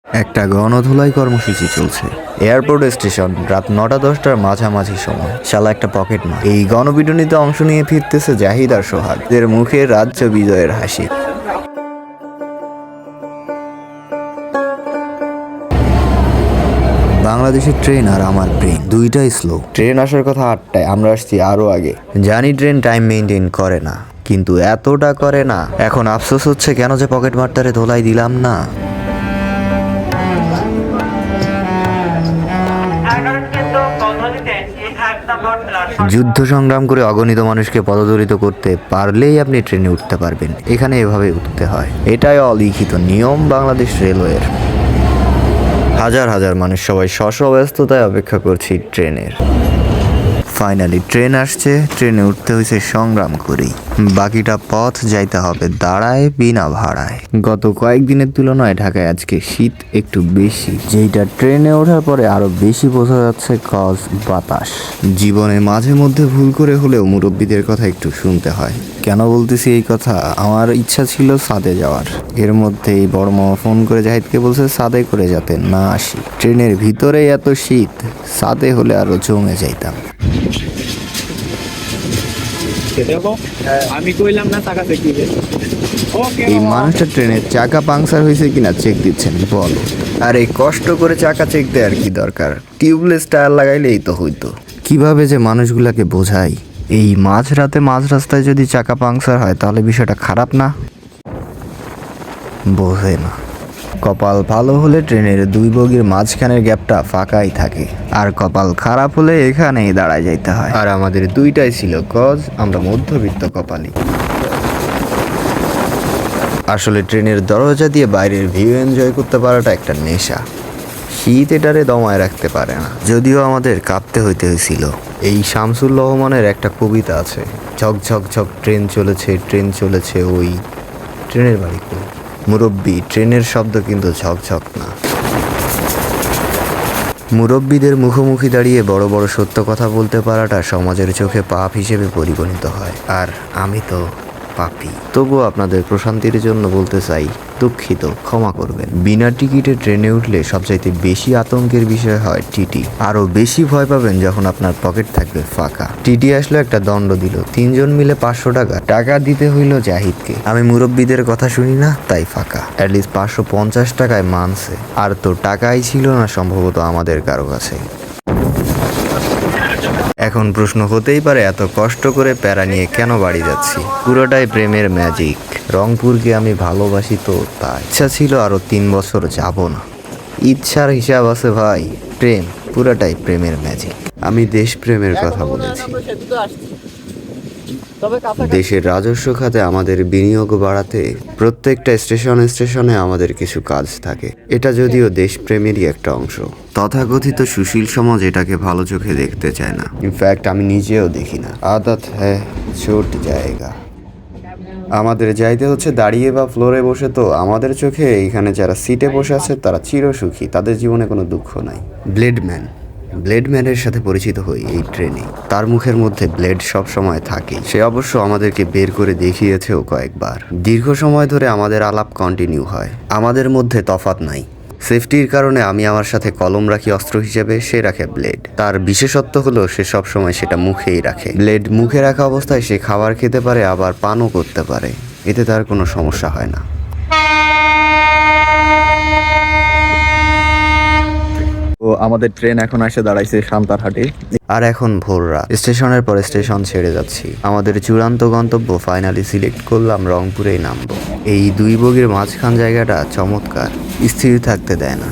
একটা গণধুলাই কর্মসূচি চলছে এয়ারপোর্ট স্টেশন, রাত 9টা-10টার মাঝামাঝি সময়। শালা একটা পকেট মার। এই গণপিটুনিতে অংশ নিয়ে ফিরতেছে জাহিদ আর সোহাগ, এদের মুখে রাজ্য বিজয়ের হাসি। বাংলাদেশের ট্রেন আর আমার ব্রেন দুইটাই স্লো। ট্রেন আসার কথা 8টায়, আমরা আসছি আরো আগে। জানি ট্রেন টাইম মেনটেন করে না, কিন্তু এতটা করে না। এখন আফসোস হচ্ছে কেন যে পকেট মারটারে ধোলাই দিলাম না। যুদ্ধ সংগ্রাম করে অগণিত মানুষকে পদদলিত করতে পারলেই আপনি ট্রেনে উঠতে পারবেন। এখানে এভাবে উঠতে হয়, এটাই অলিখিত নিয়ম বাংলাদেশ রেলওয়ের। হাজার হাজার মানুষ সবাই স্ব ব্যস্ততায় অপেক্ষা করছি ট্রেনের। ফাইনালি ট্রেন আসছে, ট্রেনে উঠতে হয়েছে সংগ্রাম করেই। বাকিটা পথ যাইতে হবে দাঁড়ায় বিনা ভাড়ায়। গত কয়েকদিনের তুলনায় ঢাকায় আজকে শীত একটু বেশি, যেইটা ট্রেনে ওঠার পরে আরো বেশি বোঝা যাচ্ছে কজ বাতাস। জীবনে মাঝে মধ্যে ভুল করে হলেও মুরব্বীদের কথা একটু শুনতে হয়। কেন বলতেছি এই কথা? আমার ইচ্ছা ছিল ছাদে যাওয়ার, এর মধ্যেই বড় মামা ফোন করে জাহিদকে বলছে ছাদে করে যাতে না আসি। ট্রেনের ভিতরে এত শীত, ছাদে হলে আরো জমে যাইতাম। আমি কইলাম না টাকা চেক দিবে। এই মানুষটা ট্রেনের চাকা পাংচার হয়েছে কিনা চেক দিচ্ছেন বলো। আর এই কষ্ট করে চাকা চেক দেওয়ার কি দরকার? টিউবলেস টায়ার লাগাইলেই তো হইতো। কিভাবে যে মানুষগুলাকে বোঝাই, এই মাঝরাতে মাঝ রাস্তায় যদি চাকা পাংচার হয় তাহলে বিষয়টা খারাপ না? বোঝে না। কপাল ভালো হলে ট্রেনের দুই বগির মাঝখানের গ্যাপটা ফাঁকাই থাকে, আর কপাল খারাপ হলে এখানেই দাঁড়ায় যাইতে হয়। আর আমাদের দুইটাই ছিল কজ আমরা মধ্যবিত্ত কপালি। আসলে ট্রেনের দরজা দিয়ে বাইরের ভিউ এনজয় করতে পারাটা একটা নেশা। শীত এটারে দমায় রাখতে পারে না। যদিও আমাদের কাঁপতে হয়েছিল। এই শামসুর রহমানের একটা কবিতা আছে, ঝক ঝক ঝক ট্রেন চলেছে, ট্রেন চলেছে ওই। ট্রেনের বাড়ি কই? মুরব্বি, ট্রেনের শব্দ কিন্তু ঝকঝক না। মুরব্বীদের মুখোমুখি দাঁড়িয়ে বড় বড় সত্য কথা বলতে পারাটা সমাজের চোখে পাপ হিসেবে পরিগণিত হয়, আর আমি তো পাপী। তবুও আপনাদের প্রশান্তির জন্য বলতে চাই, দুঃখিত, ক্ষমা করবেন। বিনা টিকিটে ট্রেনে উঠলে সবচাইতে বেশি আতঙ্কের বিষয় হয় টিটি। আরো বেশি ভয় পাবেন যখন আপনার পকেট থাকবে ফাঁকা। টিটি আসলে একটা দণ্ড দিল, 3জন মিলে 500 টাকা। টাকা দিতে হইল জাহিদকে। আমি মুরব্বীদের কথা শুনি না, তাই ফাঁকা। অ্যাটলিস্ট 550 টাকায় মানছে। আর তো টাকাই ছিল না সম্ভবত আমাদের কারো কাছে। এখন প্রশ্ন হতেই পারে, এত কষ্ট করে প্যারা নিয়ে কেন বাড়ি যাচ্ছি? পুরোটাই প্রেমের ম্যাজিক। রংপুরকে আমি ভালোবাসি, তো তাই ইচ্ছা ছিল আরো 3 বছর যাব না। ইচ্ছার হিসাব আছে ভাই। প্রেম পুরোটাই প্রেমের ম্যাজিক। আমি দেশপ্রেমের কথা বলেছি। দেশের রাজস্ব খাতে আমাদের বিনিয়োগ বাড়াতে প্রত্যেকটা স্টেশনে আমাদের কিছু কাজ থাকে। এটা যদিও দেশপ্রেমেরই একটা অংশ। তথাকথিত সুশীল সমাজ এটাকে ভালো চোখে দেখতে চায় না। ইনফ্যাক্ট আমি নিজেও দেখি না। আদত হ্যাঁ ছোট জায়গা। আমাদের যাইতে হচ্ছে দাঁড়িয়ে বা ফ্লোরে বসে, তো আমাদের চোখে এইখানে যারা সিটে বসে আছে তারা চিরসুখী, তাদের জীবনে কোনো দুঃখ নাই। ব্লেডম্যানের সাথে পরিচিত হই এই ট্রেনে। তার মুখের মধ্যে ব্লেড সব সময় থাকে। সে অবশ্য আমাদেরকে বের করে দেখিয়েছেও কয়েকবার। দীর্ঘ সময় ধরে আমাদের আলাপ কন্টিনিউ হয়। আমাদের মধ্যে তফাৎ নাই। সেফটির কারণে আমি আমার সাথে কলম রাখি অস্ত্র হিসেবে, সে রাখে ব্লেড। তার বিশেষত্ব হলো সে সব সময় সেটা মুখেই রাখে। ব্লেড মুখে রাখা অবস্থায় সে খাবার খেতে পারে, আবার পানও করতে পারে। এতে তার কোনো সমস্যা হয় না। তো আমাদের ট্রেন এখন এসে দাঁড়াইছে সান্তারহাটে। আর এখন ভোর রাত। স্টেশনের পর স্টেশন ছেড়ে যাচ্ছি। আমাদের চূড়ান্ত গন্তব্য ফাইনালি সিলেক্ট করলাম, রংপুরেই নামবো। এই দুই বগির মাঝখান জায়গাটা চমৎকার, স্থির থাকতে দেয় না।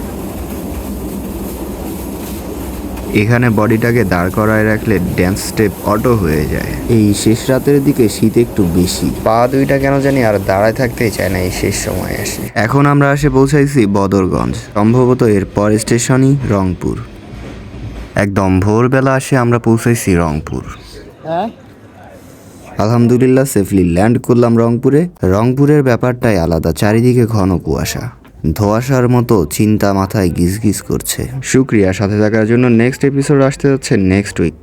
এখানে বডিটাকে দাঁড় করায় রাখলে ড্যান্স স্টেপ অটো হয়ে যায়। এই শেষ রাতের দিকে শীত একটু বেশি, পা দুইটা কেন জানি আর দাঁড়ায় থাকতেই চায় না এই শেষ সময় আসে। এখন আমরা এসে পৌঁছাইছি বদরগঞ্জ, সম্ভবত এর পর স্টেশনই রংপুর। একদম ভোরবেলা আসে আমরা পৌঁছাইছি রংপুর। আলহামদুলিল্লাহ সেফলি ল্যান্ড করলাম রংপুরে। রংপুরের ব্যাপারটাই আলাদা, চারিদিকে ঘন কুয়াশা, ধোঁয়াশার মতো চিন্তা মাথায় গিজগিজ করছে। শুক্রিয়া সাথে থাকার জন্য। নেক্সট এপিসোড আসতে যাচ্ছে নেক্সট উইক।